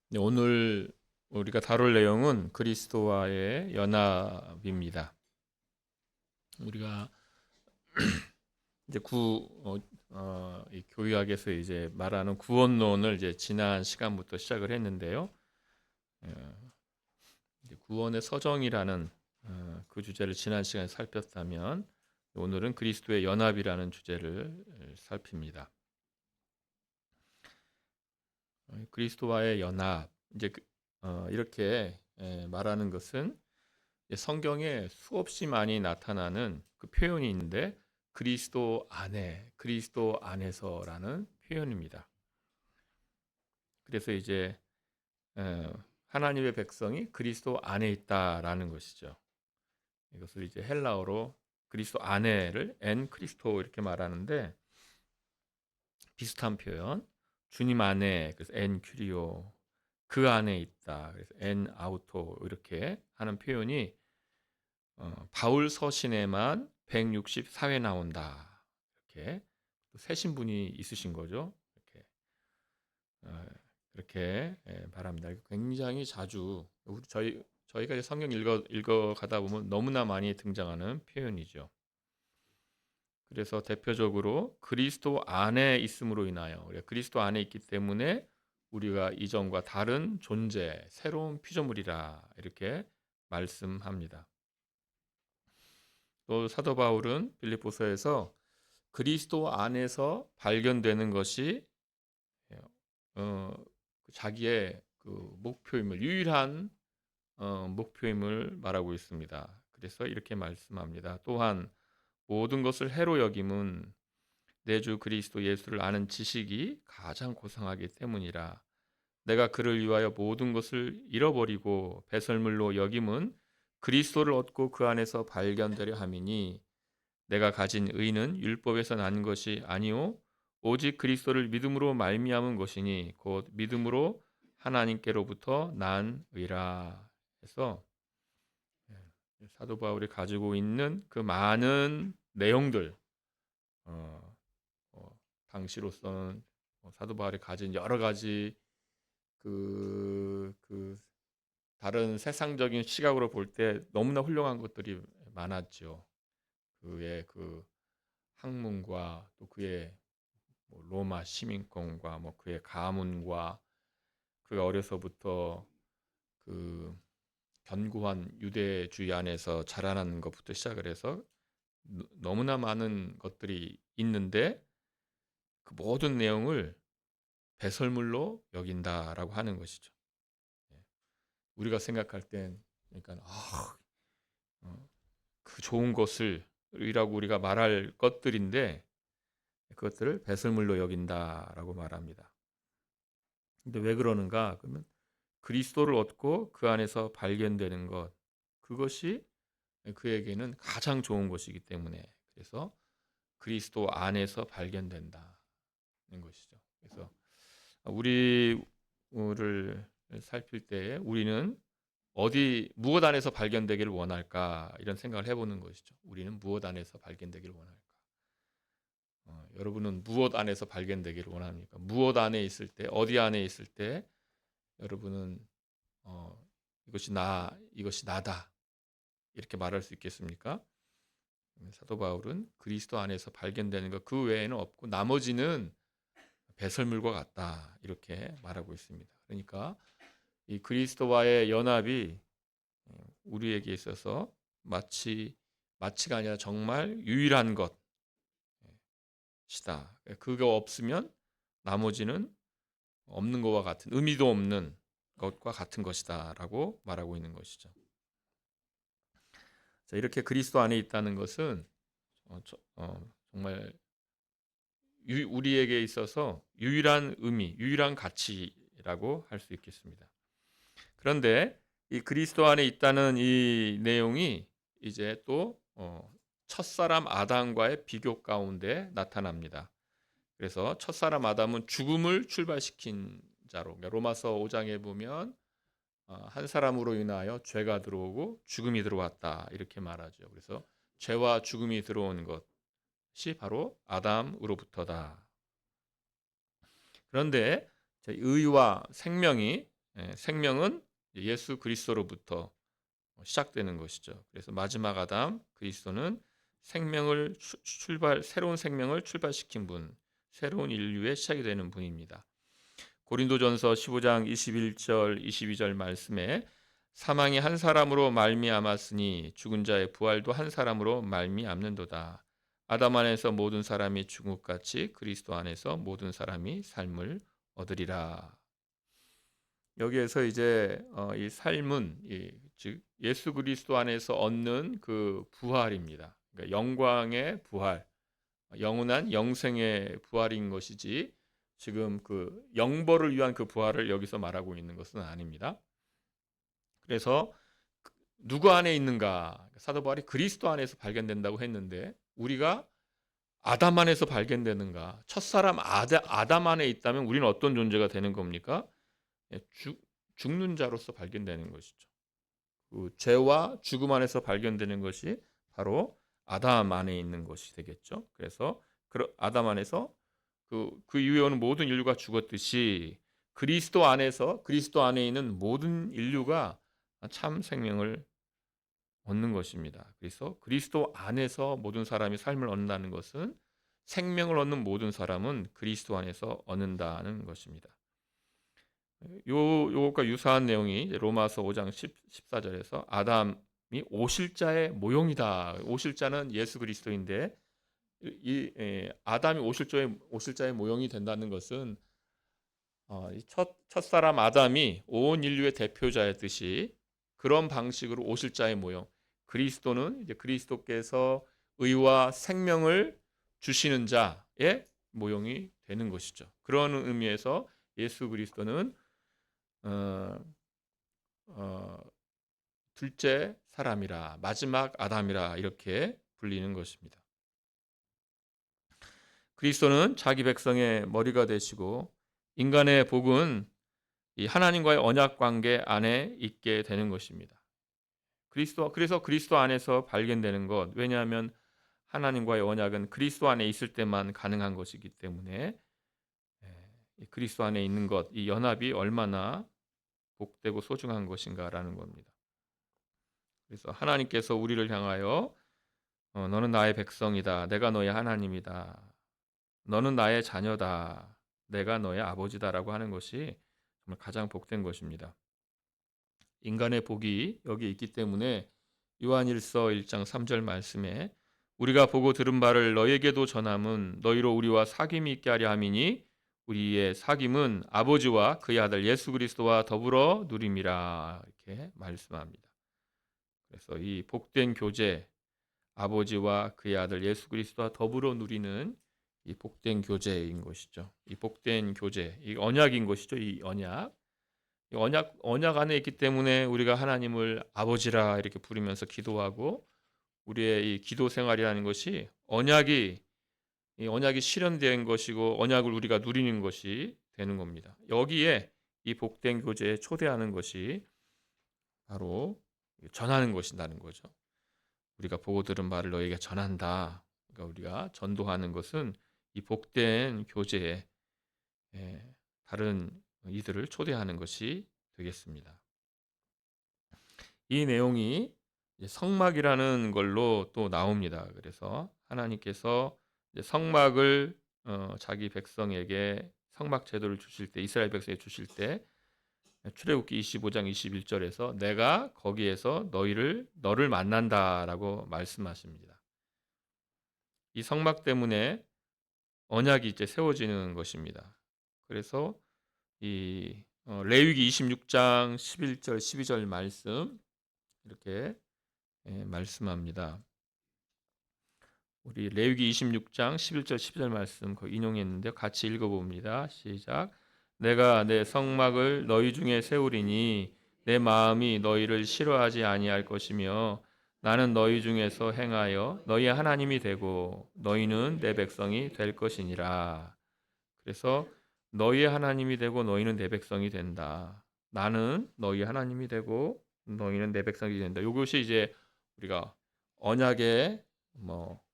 네, 오늘 우리가 다룰 내용은 그리스도와의 연합입니다. 우리가 이제 이 교육학에서 이제 말하는 구원론을 이제 지난 시간부터 시작을 했는데요. 이제 구원의 서정이라는 그 주제를 지난 시간에 살폈다면 오늘은 그리스도의 연합이라는 주제를 살핍니다. 그리스도와의 연합 이렇게 말하는 것은 성경에 수없이 많이 나타나는 그 표현이 있는데 그리스도 안에, 그리스도 안에서라는 표현입니다. 그래서 이제 하나님의 백성이 그리스도 안에 있다라는 것이죠. 이것을 이제 헬라어로 그리스도 안에를 엔 크리스토 이렇게 말하는데 비슷한 표현. 주님 안에 그래서 엔 큐리오 그 안에 있다. 그래서 엔 아우토 이렇게 하는 표현이 바울 서신에만 164회 나온다. 이렇게 새 신분이 있으신 거죠. 이렇게 어, 그렇게 바랍니다. 굉장히 자주 저희가 성경 읽어 가다 보면 너무나 많이 등장하는 표현이죠. 그래서 대표적으로 그리스도 안에 있음으로 인하여 우리가 그리스도 안에 있기 때문에 우리가 이전과 다른 존재, 새로운 피조물이라 이렇게 말씀합니다. 또 사도 바울은 빌립보서에서 그리스도 안에서 발견되는 것이 어, 자기의 그 목표임을 유일한 목표임을 말하고 있습니다. 그래서 이렇게 말씀합니다. 또한 모든 것을 해로 여김은 내 주 그리스도 예수를 아는 지식이 가장 고상하기 때문이라. 내가 그를 위하여 모든 것을 잃어버리고 배설물로 여김은 그리스도를 얻고 그 안에서 발견되려 함이니 내가 가진 의는 율법에서 난 것이 아니요 오직 그리스도를 믿음으로 말미암은 것이니 곧 믿음으로 하나님께로부터 난 의라 해서 사도 바울이 가지고 있는 그 많은 내용들 어, 당시로서는 사도 바울이 가진 여러 가지 그 다른 세상적인 시각으로 볼 때 너무나 훌륭한 것들이 많았죠. 그의 그 학문과 또 그의 뭐 로마 시민권과 뭐 그의 가문과 그가 어려서부터 그 견고한 유대주의 안에서 자라나는 것부터 시작을 해서 너무나 많은 것들이 있는데 그 모든 내용을 배설물로 여긴다라고 하는 것이죠. 예. 우리가 생각할 땐 그러니까 그 좋은 것을 이라고 우리가 말할 것들인데 그것들을 배설물로 여긴다라고 말합니다. 근데 왜 그러는가? 그러면 그리스도를 얻고 그 안에서 발견되는 것 그것이 그에게는 가장 좋은 것이기 때문에 그래서 그리스도 안에서 발견된다는 것이죠. 그래서 우리를 살필 때 우리는 어디 무엇 안에서 발견되기를 원할까 이런 생각을 해보는 것이죠. 우리는 무엇 안에서 발견되기를 원할까? 여러분은 무엇 안에서 발견되기를 원합니까? 무엇 안에 있을 때 어디 안에 있을 때 여러분은 어, 이것이 나다 이렇게 말할 수 있겠습니까? 사도 바울은 그리스도 안에서 발견되는 것 그 외에는 없고 나머지는 배설물과 같다 이렇게 말하고 있습니다. 그러니까 이 그리스도와의 연합이 우리에게 있어서 마치가 아니라 정말 유일한 것이다. 그거 없으면 나머지는 없는 것과 같은 의미도 없는 것과 같은 것이다라고 말하고 있는 것이죠. 자, 이렇게 그리스도 안에 있다는 것은 정말 우리에게 있어서 유일한 의미, 유일한 가치라고 할 수 있겠습니다. 그런데 이 그리스도 안에 있다는 이 내용이 이제 또 첫사람 아담과의 비교 가운데 나타납니다. 그래서 첫사람 아담은 죽음을 출발시킨 자로 그러니까 로마서 5장에 보면 한 사람으로 인하여 죄가 들어오고 죽음이 들어왔다 이렇게 말하죠. 그래서 죄와 죽음이 들어온 것이 바로 아담으로부터다. 그런데 의와 생명이 생명은 예수 그리스도로부터 시작되는 것이죠. 그래서 마지막 아담 그리스도는 생명을 새로운 생명을 출발시킨 분, 새로운 인류의 시작이 되는 분입니다. 고린도전서 15장 21절 22절 말씀에 사망이 한 사람으로 말미암았으니 죽은 자의 부활도 한 사람으로 말미암는도다. 아담 안에서 모든 사람이 죽은 것 같이 그리스도 안에서 모든 사람이 삶을 얻으리라. 여기에서 이제 이 삶은 즉 예수 그리스도 안에서 얻는 그 부활입니다. 그러니까 영광의 부활, 영원한 영생의 부활인 것이지 지금 그 영벌을 위한 그 부활을 여기서 말하고 있는 것은 아닙니다. 그래서 누구 안에 있는가? 사도 바울이 그리스도 안에서 발견된다고 했는데 우리가 아담 안에서 발견되는가? 첫사람 아담 안에 있다면 우리는 어떤 존재가 되는 겁니까? 죽는 자로서 발견되는 것이죠. 그 죄와 죽음 안에서 발견되는 것이 바로 아담 안에 있는 것이 되겠죠. 그래서 아담 안에서 그 이후에 오는 모든 인류가 죽었듯이 그리스도 안에 있는 모든 인류가 참 생명을 얻는 것입니다. 그래서 그리스도 안에서 모든 사람이 삶을 얻는다는 것은 생명을 얻는 모든 사람은 그리스도 안에서 얻는다는 것입니다. 요것과 유사한 내용이 로마서 5장 14절에서 아담이 오실자의 모형이다. 오실자는 예수 그리스도인데 아담이 오실자의 모형이 된다는 것은 첫사람 아담이 온 인류의 대표자였듯이 그런 방식으로 오실자의 모형. 그리스도는 이제 그리스도께서 의와 생명을 주시는 자의 모형이 되는 것이죠. 그런 의미에서 예수 그리스도는 어, 어, 둘째 사람이라 마지막 아담이라 이렇게 불리는 것입니다. 그리스도는 자기 백성의 머리가 되시고 인간의 복은 이 하나님과의 언약 관계 안에 있게 되는 것입니다. 그래서 그리스도 안에서 발견되는 것. 왜냐하면 하나님과의 언약은 그리스도 안에 있을 때만 가능한 것이기 때문에 그리스도 안에 있는 것, 이 연합이 얼마나 복되고 소중한 것인가라는 겁니다. 그래서 하나님께서 우리를 향하여 너는 나의 백성이다. 내가 너의 하나님이다. 너는 나의 자녀다. 내가 너의 아버지다라고 하는 것이 정말 가장 복된 것입니다. 인간의 복이 여기 있기 때문에 요한일서 1장 3절 말씀에 우리가 보고 들은 바를 너에게도 전함은 너희로 우리와 사귐이 있게 하려 함이니 우리의 사귐은 아버지와 그의 아들 예수 그리스도와 더불어 누림이라 이렇게 말씀합니다. 그래서 이 복된 교제 아버지와 그의 아들 예수 그리스도와 더불어 누리는 이 복된 교제인 것이죠. 이 복된 교제, 이 언약인 것이죠. 이 언약 안에 있기 때문에 우리가 하나님을 아버지라 이렇게 부르면서 기도하고 우리의 이 기도 생활이라는 것이 언약이 실현된 것이고 언약을 우리가 누리는 것이 되는 겁니다. 여기에 이 복된 교제에 초대하는 것이 바로 전하는 것이라는 거죠. 우리가 보고 들은 말을 너에게 전한다. 그러니까 우리가 전도하는 것은 이 복된 교제에 다른 이들을 초대하는 것이 되겠습니다. 이 내용이 성막이라는 걸로 또 나옵니다. 그래서 하나님께서 성막을 자기 백성에게 성막 제도를 주실 때 이스라엘 백성에 주실 때 출애굽기 25장 21절에서 내가 거기에서 너를 만난다라고 말씀하십니다. 이 성막 때문에 언약이 이제 세워지는 것입니다. 그래서 이 레위기 26장 11절 12절 말씀 이렇게 말씀합니다. 우리 레위기 26장 11절 12절 말씀 인용했는데 같이 읽어봅니다. 시작. 내가 내 성막을 너희 중에 세우리니 내 마음이 너희를 싫어하지 아니할 것이며 나는 너희 중에서 행하여 너희 하나님이 되고 너희는 내 백성이 될 것이니라. 그래서 너희의 하나님이 되고 너희는 내 백성이 된다. 나는 너희 하나님이 되고 너희는 내 백성이 된다. 이것이 이제 우리가 언약의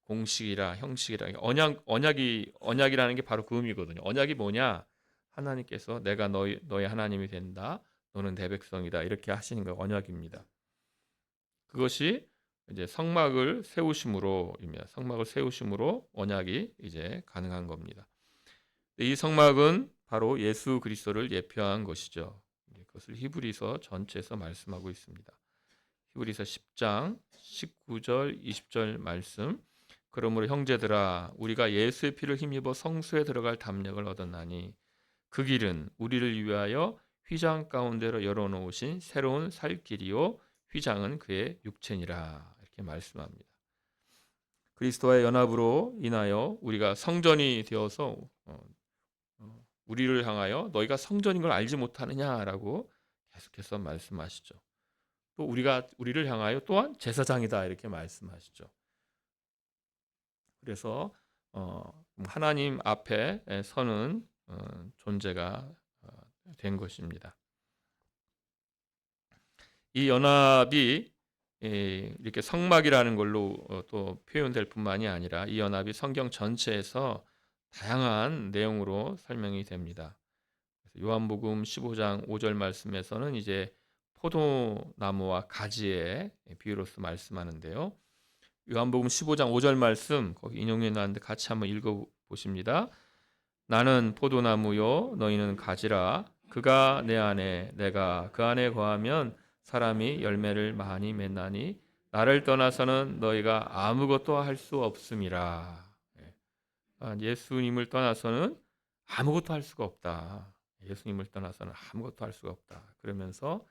공식이라 형식이라 언약이라는 게 바로 그 의미거든요. 언약이 뭐냐? 하나님께서 내가 너희 하나님이 된다. 너는 내 백성이다. 이렇게 하시는 거 언약입니다. 그것이 이제 성막을 세우심으로입니다. 성막을 세우심으로 언약이 이제 가능한 겁니다. 이 성막은 바로 예수 그리스도를 예표한 것이죠. 그것을 히브리서 전체에서 말씀하고 있습니다. 히브리서 10장 19절 20절 말씀. 그러므로 형제들아 우리가 예수의 피를 힘입어 성소에 들어갈 담력을 얻었나니 그 길은 우리를 위하여 휘장 가운데로 열어놓으신 새로운 살 길이요 휘장은 그의 육체니라 이렇게 말씀합니다. 그리스도와의 연합으로 인하여 우리가 성전이 되어서 우리를 향하여 너희가 성전인 걸 알지 못하느냐라고 계속해서 말씀하시죠. 또 우리를 향하여 또한 제사장이다 이렇게 말씀하시죠. 그래서 하나님 앞에 서는 존재가 된 것입니다. 이 연합이 이렇게 성막이라는 걸로 또 표현될 뿐만이 아니라 이 연합이 성경 전체에서 다양한 내용으로 설명이 됩니다. 요한복음 15장 5절 말씀에서는 이제 포도나무와 가지의 비유로서 말씀하는데요. 요한복음 15장 5절 말씀 거기 인용해 놨는데 같이 한번 읽어 보십니다. 나는 포도나무요 너희는 가지라. 그가 내 안에 내가 그 안에 거하면 사람이 열매를 많이 맺나니 나를 떠나서는 너희가 아무것도 할 수 없음이라. 예수님을 떠나서는 아무것도 할 수가 없다. 예수님을 떠나서는 아무것도 할 수가 없다. 그러면서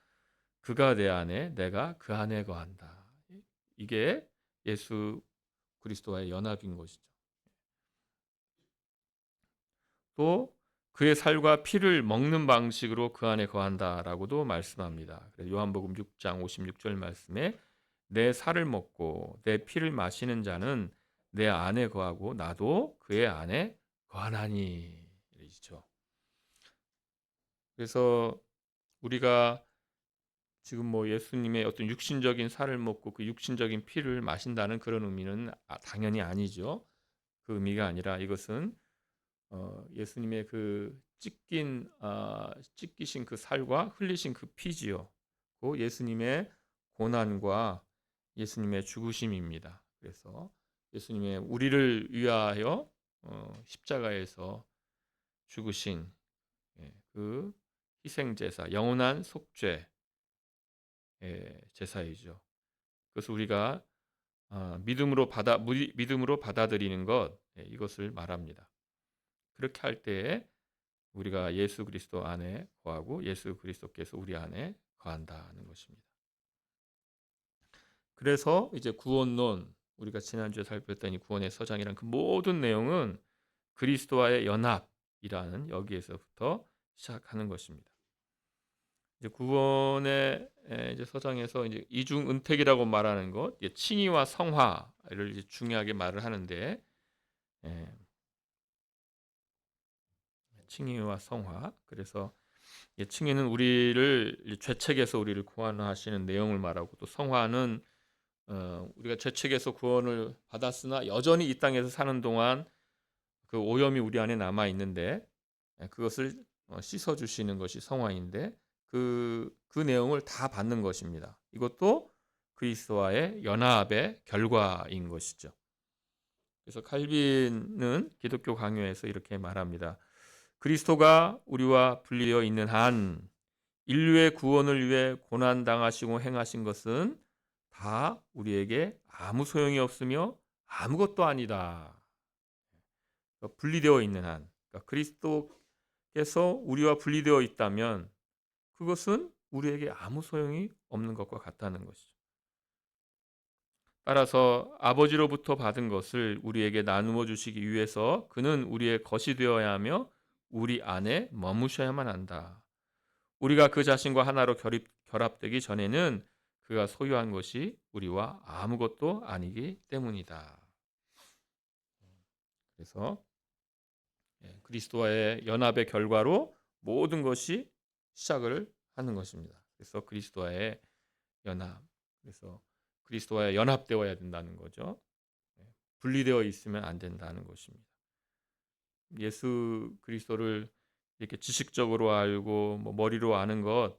그가 내 안에 내가 그 안에 거한다. 이게 예수 그리스도와의 연합인 것이죠. 또 그의 살과 피를 먹는 방식으로 그 안에 거한다라고도 말씀합니다. 요한복음 6장 56절 말씀에 내 살을 먹고 내 피를 마시는 자는 내 안에 거하고 나도 그의 안에 거하나니 이러시죠. 그래서 우리가 지금 뭐 예수님의 어떤 육신적인 살을 먹고 그 육신적인 피를 마신다는 그런 의미는 당연히 아니죠. 그 의미가 아니라 이것은 예수님의 그 찢기신 그 살과 흘리신 그 피지요. 그 예수님의 고난과 예수님의 죽으심입니다. 그래서 예수님의 우리를 위하여 십자가에서 죽으신 그 희생 제사, 영원한 속죄 제사이죠. 그래서 우리가 믿음으로 받아들이는 것 이것을 말합니다. 그렇게 할 때에 우리가 예수 그리스도 안에 거하고 예수 그리스도께서 우리 안에 거한다는 것입니다. 그래서 이제 구원론 우리가 지난주에 살폈던 이 구원의 서장이란 그 모든 내용은 그리스도와의 연합이라는 여기에서부터 시작하는 것입니다. 이제 구원의 이제 서장에서 이제 이중 은택이라고 말하는 것, 칭의와 성화를 이제 중요하게 말을 하는데 칭의와 성화. 그래서 칭의는 우리를 죄책에서 우리를 구원하시는 내용을 말하고 또 성화는 우리가 죄책에서 구원을 받았으나 여전히 이 땅에서 사는 동안 그 오염이 우리 안에 남아 있는데 그것을 씻어 주시는 것이 성화인데 그 내용을 다 받는 것입니다. 이것도 그리스도와의 연합의 결과인 것이죠. 그래서 칼빈은 기독교 강요에서 이렇게 말합니다. 그리스도가 우리와 분리되어 있는 한 인류의 구원을 위해 고난 당하시고 행하신 것은 다 우리에게 아무 소용이 없으며 아무것도 아니다. 그러니까 분리되어 있는 한, 그러니까 그리스도께서 우리와 분리되어 있다면 그것은 우리에게 아무 소용이 없는 것과 같다는 것이죠. 따라서 아버지로부터 받은 것을 우리에게 나누어 주시기 위해서 그는 우리의 것이 되어야 하며 우리 안에 머무셔야만 한다. 우리가 그 자신과 하나로 결합되기 전에는 그가 소유한 것이 우리와 아무것도 아니기 때문이다. 그래서 그리스도와의 연합의 결과로 모든 것이 시작을 하는 것입니다. 그래서 그리스도와의 연합, 그래서 그리스도와의 연합되어야 된다는 거죠. 분리되어 있으면 안 된다는 것입니다. 예수 그리스도를 이렇게 지식적으로 알고 뭐 머리로 아는 것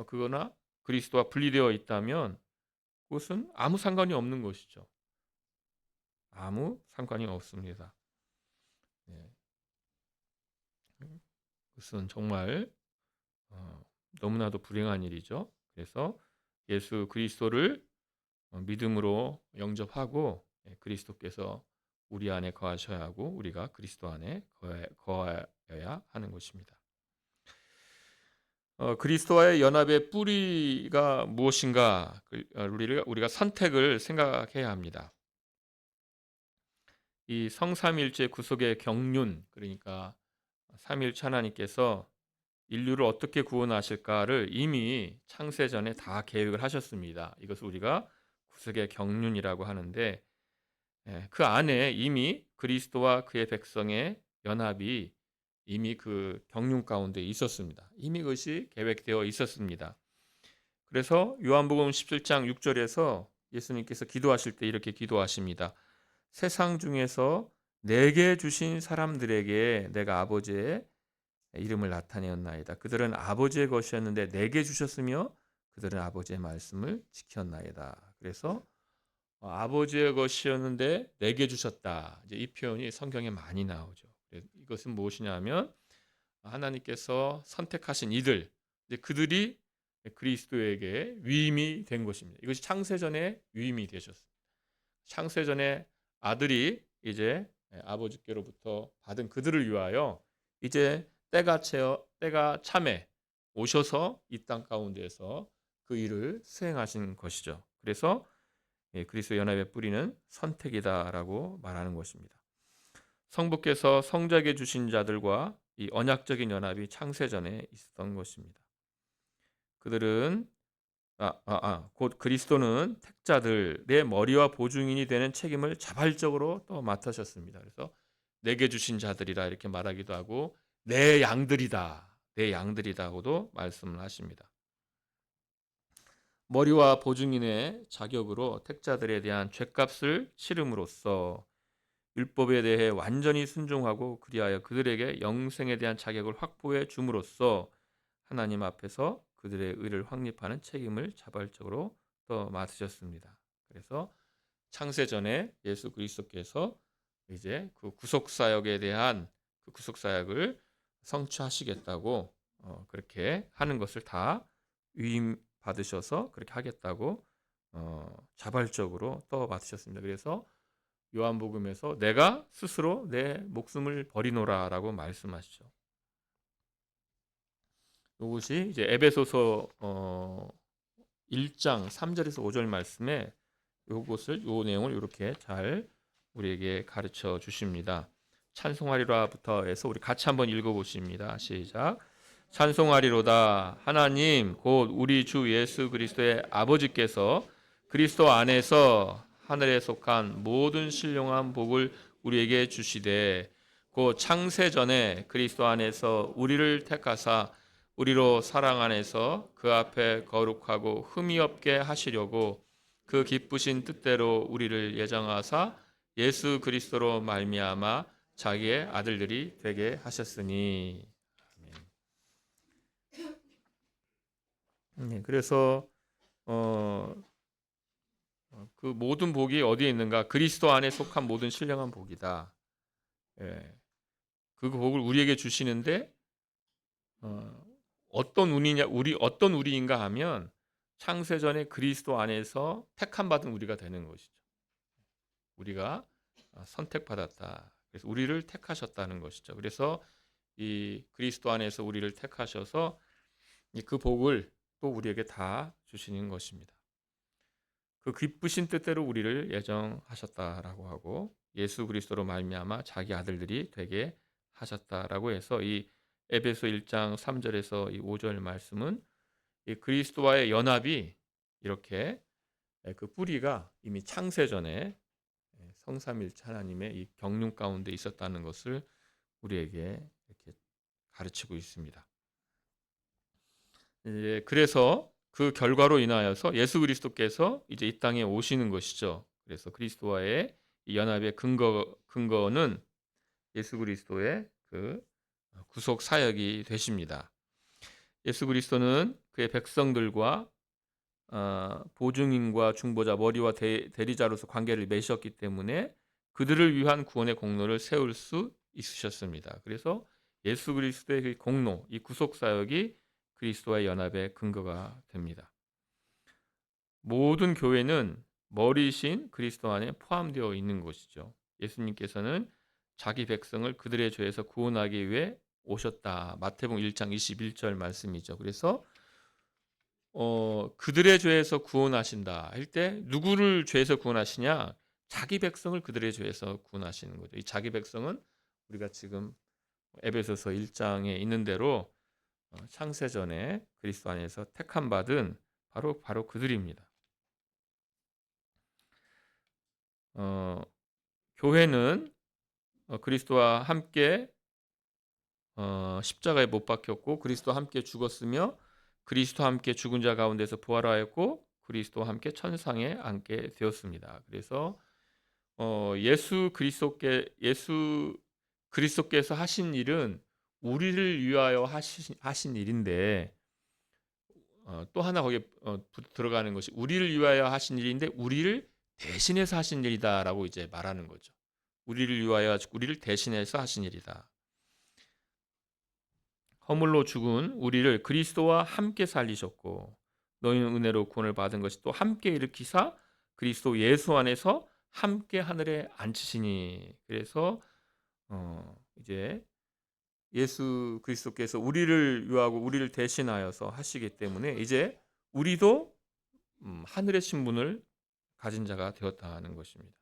그거나 그리스도와 분리되어 있다면 그것은 아무 상관이 없는 것이죠. 아무 상관이 없습니다. 네. 그것은 정말 어, 너무나도 불행한 일이죠. 그래서 예수 그리스도를 믿음으로 영접하고 그리스도께서 우리 안에 거하셔야 하고 우리가 그리스도 안에 거하여야 하는 것입니다. 그리스도와의 연합의 뿌리가 무엇인가 우리가 선택을 생각해야 합니다. 이 성삼일체 구속의 경륜, 그러니까 삼일체 하나님께서 인류를 어떻게 구원하실까를 이미 창세전에 다 계획을 하셨습니다. 이것을 우리가 구속의 경륜이라고 하는데 그 안에 이미 그리스도와 그의 백성의 연합이 이미 그 경륜 가운데 있었습니다. 이미 그것이 계획되어 있었습니다. 그래서 요한복음 17장 6절에서 예수님께서 기도하실 때 이렇게 기도하십니다. 세상 중에서 내게 주신 사람들에게 내가 아버지의 이름을 나타내었나이다. 그들은 아버지의 것이었는데 내게 주셨으며 그들은 아버지의 말씀을 지켰나이다. 그래서 아버지의 것이었는데 내게 주셨다. 이제 이 표현이 성경에 많이 나오죠. 이것은 무엇이냐면 하나님께서 선택하신 이들, 이제 그들이 그리스도에게 위임이 된 것입니다. 이것이 창세전에 위임이 되셨습니다. 창세전에 아들이 이제 아버지께로부터 받은 그들을 위하여 이제 때가 참에 오셔서 이 땅 가운데에서 그 일을 수행하신 것이죠. 그래서 그리스도 연합의 뿌리는 선택이다라고 말하는 것입니다. 성부께서 성자에게 주신 자들과 이 언약적인 연합이 창세전에 있었던 것입니다. 그들은 곧 그리스도는 택자들의 머리와 보증인이 되는 책임을 자발적으로 또 맡으셨습니다. 그래서 내게 주신 자들이라 이렇게 말하기도 하고 내 양들이다, 내 양들이다고도 말씀을 하십니다. 머리와 보증인의 자격으로 택자들에 대한 죗값을 치름으로써 율법에 대해 완전히 순종하고 그리하여 그들에게 영생에 대한 자격을 확보해 줌으로써 하나님 앞에서 그들의 의를 확립하는 책임을 자발적으로 또 맡으셨습니다. 그래서 창세전에 예수 그리스도께서 이제 그 구속 사역에 대한 그 구속 사역을 성취하시겠다고 그렇게 하는 것을 다 위임 받으셔서 그렇게 하겠다고 자발적으로 또 맡으셨습니다. 그래서 요한복음에서 내가 스스로 내 목숨을 버리노라라고 말씀하시죠. 이것이 이제 에베소서 1장 3절에서 5절 말씀에 요 내용을 이렇게 잘 우리에게 가르쳐 주십니다. 찬송하리로다부터 해서 우리 같이 한번 읽어 보십니다. 시작. 찬송하리로다 하나님 곧 우리 주 예수 그리스도의 아버지께서 그리스도 안에서 하늘에 속한 모든 신령한 복을 우리에게 주시되 곧 창세 전에 그리스도 안에서 우리를 택하사 우리로 사랑 안에서 그 앞에 거룩하고 흠이 없게 하시려고 그 기쁘신 뜻대로 우리를 예정하사 예수 그리스도로 말미암아 자기의 아들들이 되게 하셨으니. 그래서 그 모든 복이 어디에 있는가? 그리스도 안에 속한 모든 신령한 복이다. 그 복을 우리에게 주시는데 어떤 우리인가 하면 창세전에 그리스도 안에서 택함 받은 우리가 되는 것이죠. 우리가 선택받았다. 그래서 우리를 택하셨다는 것이죠. 그래서 이 그리스도 안에서 우리를 택하셔서 그 복을 또 우리에게 다 주시는 것입니다. 그 기쁘신 뜻대로 우리를 예정하셨다라고 하고 예수 그리스도로 말미암아 자기 아들들이 되게 하셨다라고 해서 이 에베소 1장 3절에서 이 5절 말씀은 이 그리스도와의 연합이 이렇게 그 뿌리가 이미 창세 전에 성삼일체 하나님의 이 경륜 가운데 있었다는 것을 우리에게 이렇게 가르치고 있습니다. 그래서 그 결과로 인하여서 예수 그리스도께서 이제 이 땅에 오시는 것이죠. 그래서 그리스도와의 이 연합의 근거는 예수 그리스도의 그 구속 사역이 되십니다. 예수 그리스도는 그의 백성들과 보증인과 중보자, 머리와 대리자로서 관계를 맺으셨기 때문에 그들을 위한 구원의 공로를 세울 수 있으셨습니다. 그래서 예수 그리스도의 그 공로, 이 구속 사역이 그리스도와의 연합의 근거가 됩니다. 모든 교회는 머리신 그리스도 안에 포함되어 있는 것이죠. 예수님께서는 자기 백성을 그들의 죄에서 구원하기 위해 오셨다. 마태복음 1장 21절 말씀이죠. 그래서 그들의 죄에서 구원하신다 할 때 누구를 죄에서 구원하시냐? 자기 백성을 그들의 죄에서 구원하시는 거죠. 이 자기 백성은 우리가 지금 에베소서 1장에 있는 대로 창세전에 그리스도 안에서 택함 받은 바로 그들입니다. 교회는 그리스도와 함께 십자가에 못 박혔고 그리스도와 함께 죽었으며 그리스도와 함께 죽은 자 가운데서 부활하였고 그리스도와 함께 천상에 앉게 되었습니다. 그래서 예수 그리스도께서 하신 일은 우리를 위하여 하신 일인데 또 하나 거기에 들어가는 것이 우리를 위하여 하신 일인데 우리를 대신해서 하신 일이다라고 이제 말하는 거죠. 우리를 위하여 우리를 대신해서 하신 일이다. 허물로 죽은 우리를 그리스도와 함께 살리셨고 너희는 은혜로 구원을 받은 것이 또 함께 일으키사 그리스도 예수 안에서 함께 하늘에 앉히시니. 그래서 이제 예수 그리스도께서 우리를 위하고 우리를 대신하여서 하시기 때문에 이제 우리도 하늘의 신분을 가진 자가 되었다는 것입니다.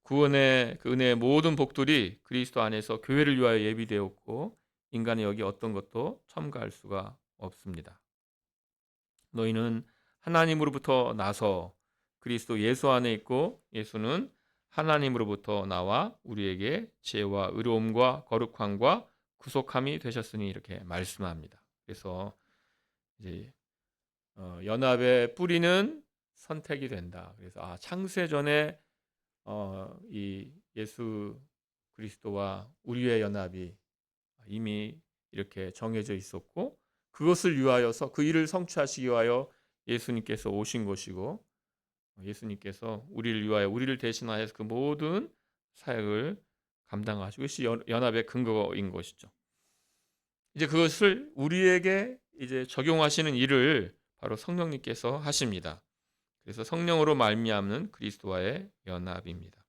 구원의 그 은혜의 모든 복들이 그리스도 안에서 교회를 위하여 예비되었고 인간이 여기 어떤 것도 첨가할 수가 없습니다. 너희는 하나님으로부터 나서 그리스도 예수 안에 있고 예수는 하나님으로부터 나와 우리에게 지혜와 의로움과 거룩함과 구속함이 되셨으니 이렇게 말씀합니다. 그래서 이제 연합의 뿌리는 선택이 된다. 그래서 창세 전에 이 예수 그리스도와 우리의 연합이 이미 이렇게 정해져 있었고 그것을 위하여서 그 일을 성취하시기 위하여 예수님께서 오신 것이고 예수님께서 우리를 위하여 우리를 대신하여서 그 모든 사역을 감당하시고 이것이 연합의 근거인 것이죠. 이제 그것을 우리에게 이제 적용하시는 일을 바로 성령님께서 하십니다. 그래서 성령으로 말미암는 그리스도와의 연합입니다.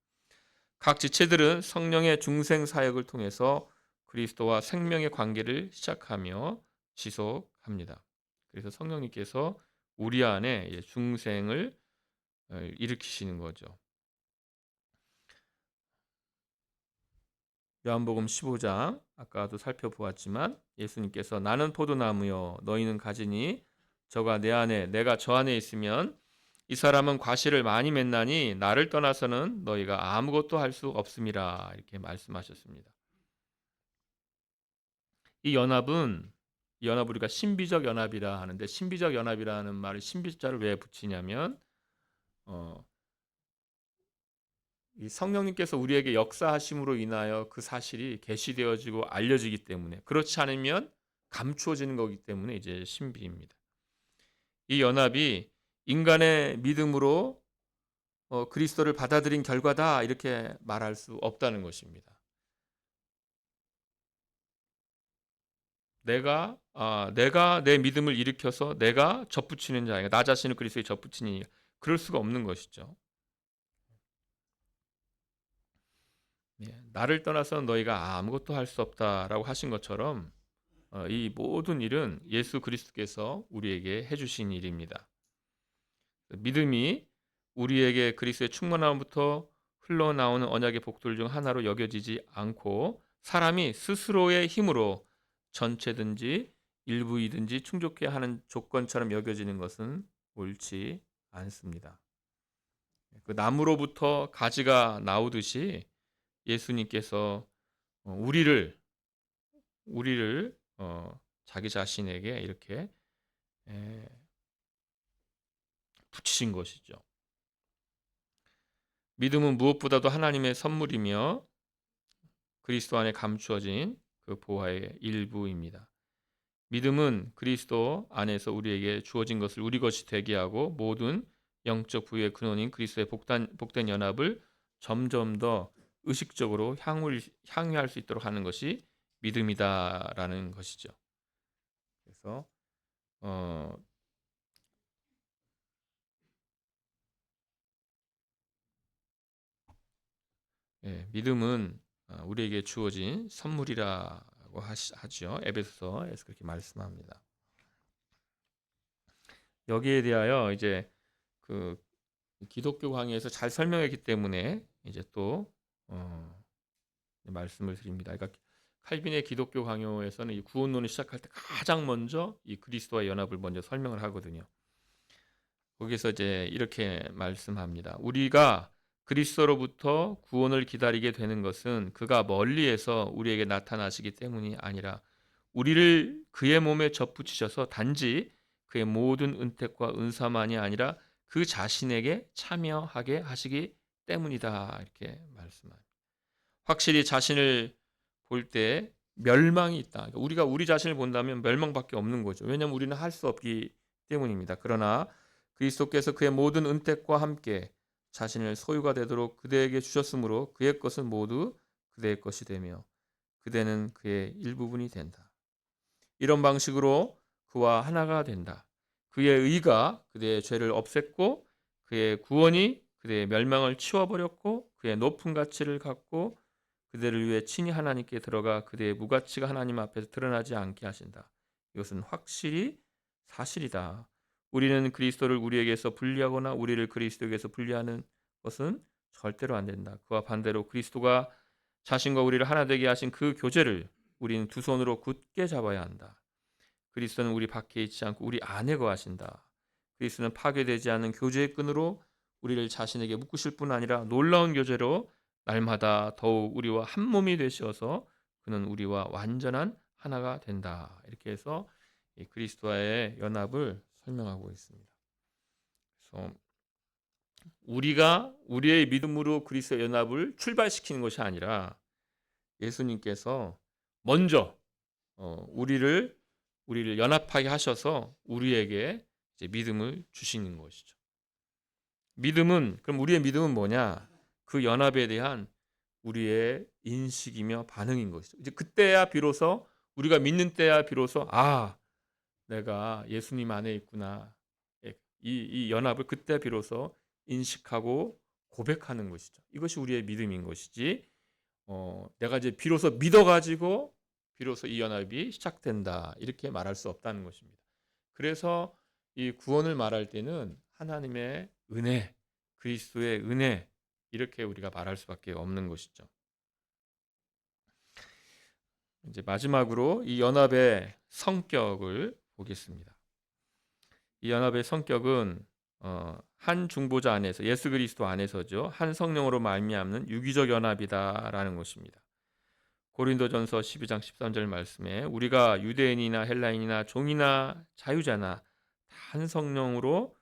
각 지체들은 성령의 중생 사역을 통해서 그리스도와 생명의 관계를 시작하며 지속합니다. 그래서 성령님께서 우리 안에 중생을 일으키시는 거죠. 요한복음 15장 아까도 살펴보았지만 예수님께서 나는 포도나무요 너희는 가지니 저가 내 안에 내가 저 안에 있으면 이 사람은 과실을 많이 맺나니 나를 떠나서는 너희가 아무것도 할 수 없음이라 이렇게 말씀하셨습니다. 이 연합은 우리가 신비적 연합이라 하는데 신비적 연합이라는 말을 신비자를 왜 붙이냐면 이 성령님께서 우리에게 역사하심으로 인하여 그 사실이 계시되어지고 알려지기 때문에 그렇지 않으면 감추어지는 거기 때문에 이제 신비입니다. 이 연합이 인간의 믿음으로 그리스도를 받아들인 결과다 이렇게 말할 수 없다는 것입니다. 내가 내 믿음을 일으켜서 내가 접붙이는 자가 나 자신을 그리스도에 접붙이니 그럴 수가 없는 것이죠. 나를 떠나서는 너희가 아무것도 할 수 없다라고 하신 것처럼 이 모든 일은 예수 그리스도께서 우리에게 해주신 일입니다. 믿음이 우리에게 그리스도의 충만함부터 흘러나오는 언약의 복들 중 하나로 여겨지지 않고 사람이 스스로의 힘으로 전체든지 일부이든지 충족해야 하는 조건처럼 여겨지는 것은 옳지 않습니다. 그 나무로부터 가지가 나오듯이 예수님께서 우리를 자기 자신에게 이렇게 붙이신 것이죠. 믿음은 무엇보다도 하나님의 선물이며 그리스도 안에 감추어진 그 보화의 일부입니다. 믿음은 그리스도 안에서 우리에게 주어진 것을 우리 것이 되게 하고 모든 영적 부유의 근원인 그리스도의 복된 연합을 점점 더 의식적으로 향유할 수 있도록 하는 것이 믿음이다라는 것이죠. 그래서 어, 믿음은 우리에게 주어진 선물이라고 하죠. 에베소서에서 그렇게 말씀합니다. 여기에 대하여 이제 그 기독교 강의에서 잘 설명했기 때문에 이제 또 말씀을 드립니다. 그러니까 칼빈의 기독교 강요에서는 이 구원론을 시작할 때 가장 먼저 이 그리스도와 연합을 먼저 설명을 하거든요. 거기서 이제 이렇게 말씀합니다. 우리가 그리스도로부터 구원을 기다리게 되는 것은 그가 멀리에서 우리에게 나타나시기 때문이 아니라 우리를 그의 몸에 접붙이셔서 단지 그의 모든 은택과 은사만이 아니라 그 자신에게 참여하게 하시기 때문이다. 이렇게 말씀합니다. 확실히 자신을 볼 때 멸망이 있다. 그러니까 우리가 우리 자신을 본다면 멸망밖에 없는 거죠. 왜냐하면 우리는 할 수 없기 때문입니다. 그러나 그리스도께서 그의 모든 은택과 함께 자신을 소유가 되도록 그대에게 주셨으므로 그의 것은 모두 그대의 것이 되며 그대는 그의 일부분이 된다. 이런 방식으로 그와 하나가 된다. 그의 의가 그대의 죄를 없앴고 그의 구원이 그대의 멸망을 치워버렸고 그의 높은 가치를 갖고 그대를 위해 친히 하나님께 들어가 그대의 무가치가 하나님 앞에서 드러나지 않게 하신다. 이것은 확실히 사실이다. 우리는 그리스도를 우리에게서 분리하거나 우리를 그리스도에게서 분리하는 것은 절대로 안 된다. 그와 반대로 그리스도가 자신과 우리를 하나 되게 하신 그 교제를 우리는 두 손으로 굳게 잡아야 한다. 그리스도는 우리 밖에 있지 않고 우리 안에 거하신다. 그리스도는 파괴되지 않는 교제의 끈으로 우리를 자신에게 묶으실 뿐 아니라 놀라운 교제로 날마다 더욱 우리와 한 몸이 되셔서 그는 우리와 완전한 하나가 된다. 이렇게 해서 이 그리스도와의 연합을 설명하고 있습니다. 그래서 우리가 우리의 믿음으로 그리스도의 연합을 출발시키는 것이 아니라 예수님께서 먼저 우리를 연합하게 하셔서 우리에게 이제 믿음을 주시는 것이죠. 그럼 우리의 믿음은 뭐냐? 그 연합에 대한 우리의 인식이며 반응인 것이죠. 이제 그때야 비로소 우리가 믿는 때야 비로소 내가 예수님 안에 있구나. 이 연합을 그때 비로소 인식하고 고백하는 것이죠. 이것이 우리의 믿음인 것이지. 내가 이제 비로소 믿어가지고 비로소 이 연합이 시작된다 이렇게 말할 수 없다는 것입니다. 그래서 이 구원을 말할 때는 하나님의 은혜, 그리스도의 은혜 이렇게 우리가 말할 수밖에 없는 것이죠. 이제 마지막으로 이 연합의 성격을 보겠습니다. 이 연합의 성격은 한 중보자 안에서 예수 그리스도 안에서죠. 한 성령으로 말미암는 유기적 연합이다라는 것입니다. 고린도전서 12장 13절 말씀에 우리가 유대인이나 헬라인이나 종이나 자유자나 다 한 성령으로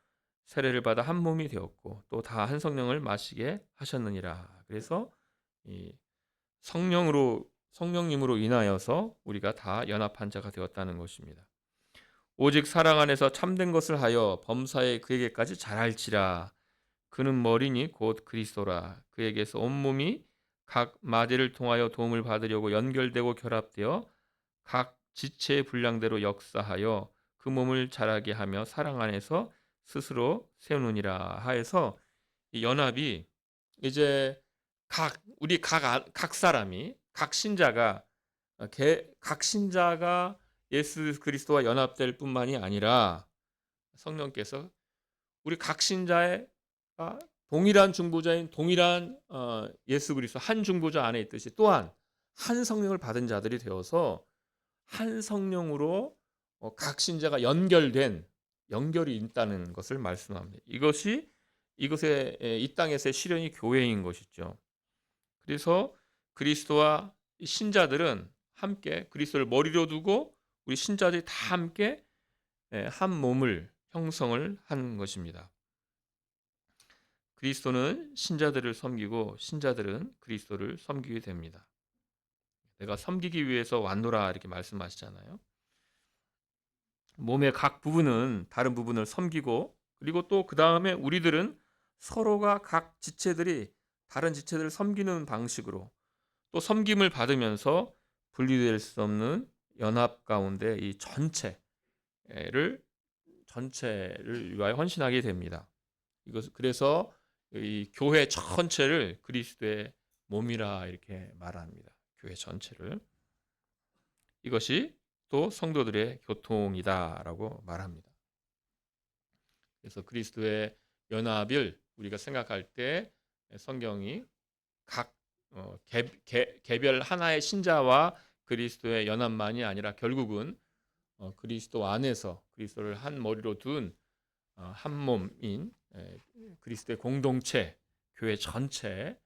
세례를 받아 한 몸이 되었고 또 다 한 성령을 마시게 하셨느니라. 그래서 이 성령님으로 인하여서 우리가 다 연합한 자가 되었다는 것입니다. 오직 사랑 안에서 참된 것을 하여 범사에 그에게까지 잘할지라. 그는 머리니 곧 그리스도라. 그에게서 온몸이 각 마디를 통하여 도움을 받으려고 연결되고 결합되어 각 지체의 분량대로 역사하여 그 몸을 자라게 하며 사랑 안에서 스스로 세우느니라 하여서 이 연합이 이제 우리 각 사람이 각 신자가 각 신자가 예수 그리스도와 연합될 뿐만이 아니라 성령께서 우리 각 신자의 동일한 중보자인 동일한 예수 그리스도 한 중보자 안에 있듯이 또한 한 성령을 받은 자들이 되어서 한 성령으로 각 신자가 연결이 있다는 것을 말씀합니다. 이것의 이 땅에서의 실현이 교회인 것이죠. 그래서 그리스도와 신자들은 함께 그리스도를 머리로 두고 우리 신자들이 다 함께 한 몸을 형성을 하는 것입니다. 그리스도는 신자들을 섬기고 신자들은 그리스도를 섬기게 됩니다. 내가 섬기기 위해서 왔노라 이렇게 말씀하시잖아요. 몸의 각 부분은 다른 부분을 섬기고, 그리고 또 그 다음에 우리들은 서로가 각 지체들이 다른 지체들을 섬기는 방식으로 또 섬김을 받으면서 분리될 수 없는 연합 가운데 이 전체를 위하여 헌신하게 됩니다. 그래서 이 교회 전체를 그리스도의 몸이라 이렇게 말합니다. 교회 전체를. 이것이 또 성도들의 교통이다라고 말합니다. 그래서 그리스도의 연합을 우리가 생각할 때 성경이 각 개별 하나의 신자와 그리스도의 연합만이 아니라 결국은 그리스도 안에서 그리스도를 한 머리로 둔 한 몸인 그리스도의 공동체, 교회 전체를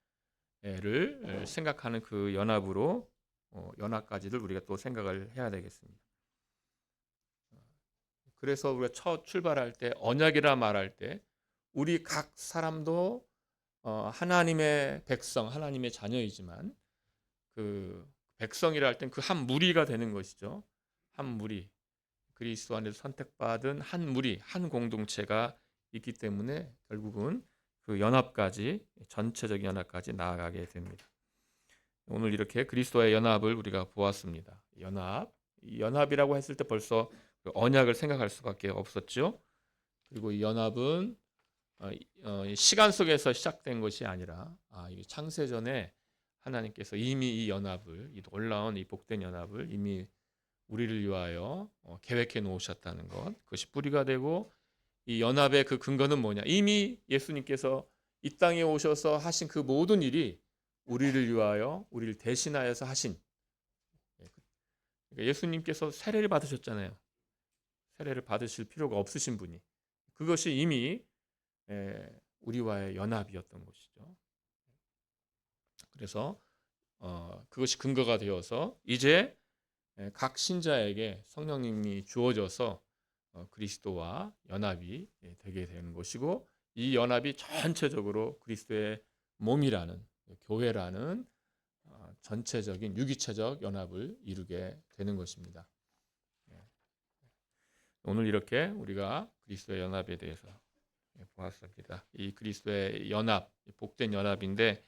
생각하는 그 연합으로 연합까지를 우리가 또 생각을 해야 되겠습니다. 그래서 우리가 첫 출발할 때 언약이라 말할 때 우리 각 사람도 하나님의 백성, 하나님의 자녀이지만 그 백성이라 할 땐 그 한 무리가 되는 것이죠. 한 무리. 그리스도 안에서 선택받은 한 무리, 한 공동체가 있기 때문에 결국은 그 연합까지, 전체적인 연합까지 나아가게 됩니다. 오늘 이렇게 그리스도의 연합을 우리가 보았습니다. 이 연합이라고 했을 때 벌써 그 언약을 생각할 수밖에 없었죠. 그리고 이 연합은 시간 속에서 시작된 것이 아니라 창세전에 하나님께서 이미 이 연합을, 이 놀라운 이 복된 연합을 이미 우리를 위하여 계획해 놓으셨다는 것, 그것이 뿌리가 되고, 이 연합의 그 근거는 뭐냐? 이미 예수님께서 이 땅에 오셔서 하신 그 모든 일이 우리를 위하여, 우리를 대신하여서 하신, 예수님께서 세례를 받으셨잖아요. 세례를 받으실 필요가 없으신 분이, 그것이 이미 우리와의 연합이었던 것이죠. 그래서 그것이 근거가 되어서 이제 각 신자에게 성령님이 주어져서 그리스도와 연합이 되게 되는 것이고, 이 연합이 전체적으로 그리스도의 몸이라는, 교회라는 전체적인 유기체적 연합을 이루게 되는 것입니다. 오늘 이렇게 우리가 그리스도의 연합에 대해서 보았습니다. 이 그리스도의 연합, 복된 연합인데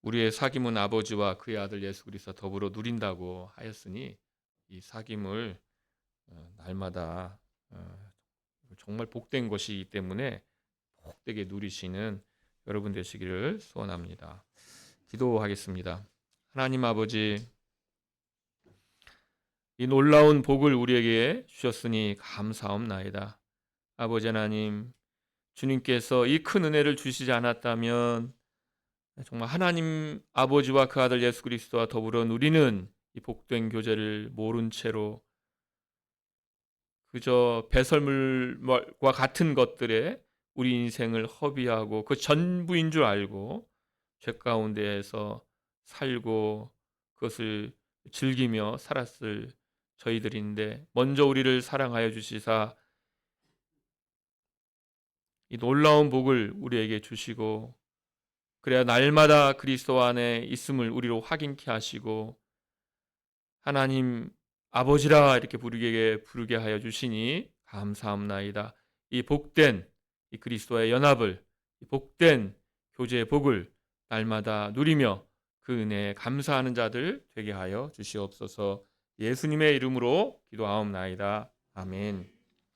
우리의 사귐은 아버지와 그의 아들 예수 그리스도와 더불어 누린다고 하였으니, 이 사귐을 날마다 정말 복된 것이기 때문에 복되게 누리시는 여러분 되시기를 소원합니다. 기도하겠습니다. 하나님 아버지, 이 놀라운 복을 우리에게 주셨으니 감사옵나이다. 아버지 하나님, 주님께서 이 큰 은혜를 주시지 않았다면 정말 하나님 아버지와 그 아들 예수 그리스도와 더불어 누리는 이 복된 교제를 모른 채로 그저 배설물과 같은 것들에 우리 인생을 허비하고 그 전부인 줄 알고 죄 가운데에서 살고 그것을 즐기며 살았을 저희들인데, 먼저 우리를 사랑하여 주시사 이 놀라운 복을 우리에게 주시고, 그래야 날마다 그리스도 안에 있음을 우리로 확인케 하시고 하나님 아버지라 이렇게 부르게 하여 주시니 감사합나이다. 이 복된 이 그리스도의 연합을, 이 복된 교제의 복을 날마다 누리며 그 은혜에 감사하는 자들 되게 하여 주시옵소서. 예수님의 이름으로 기도하옵나이다. 아멘.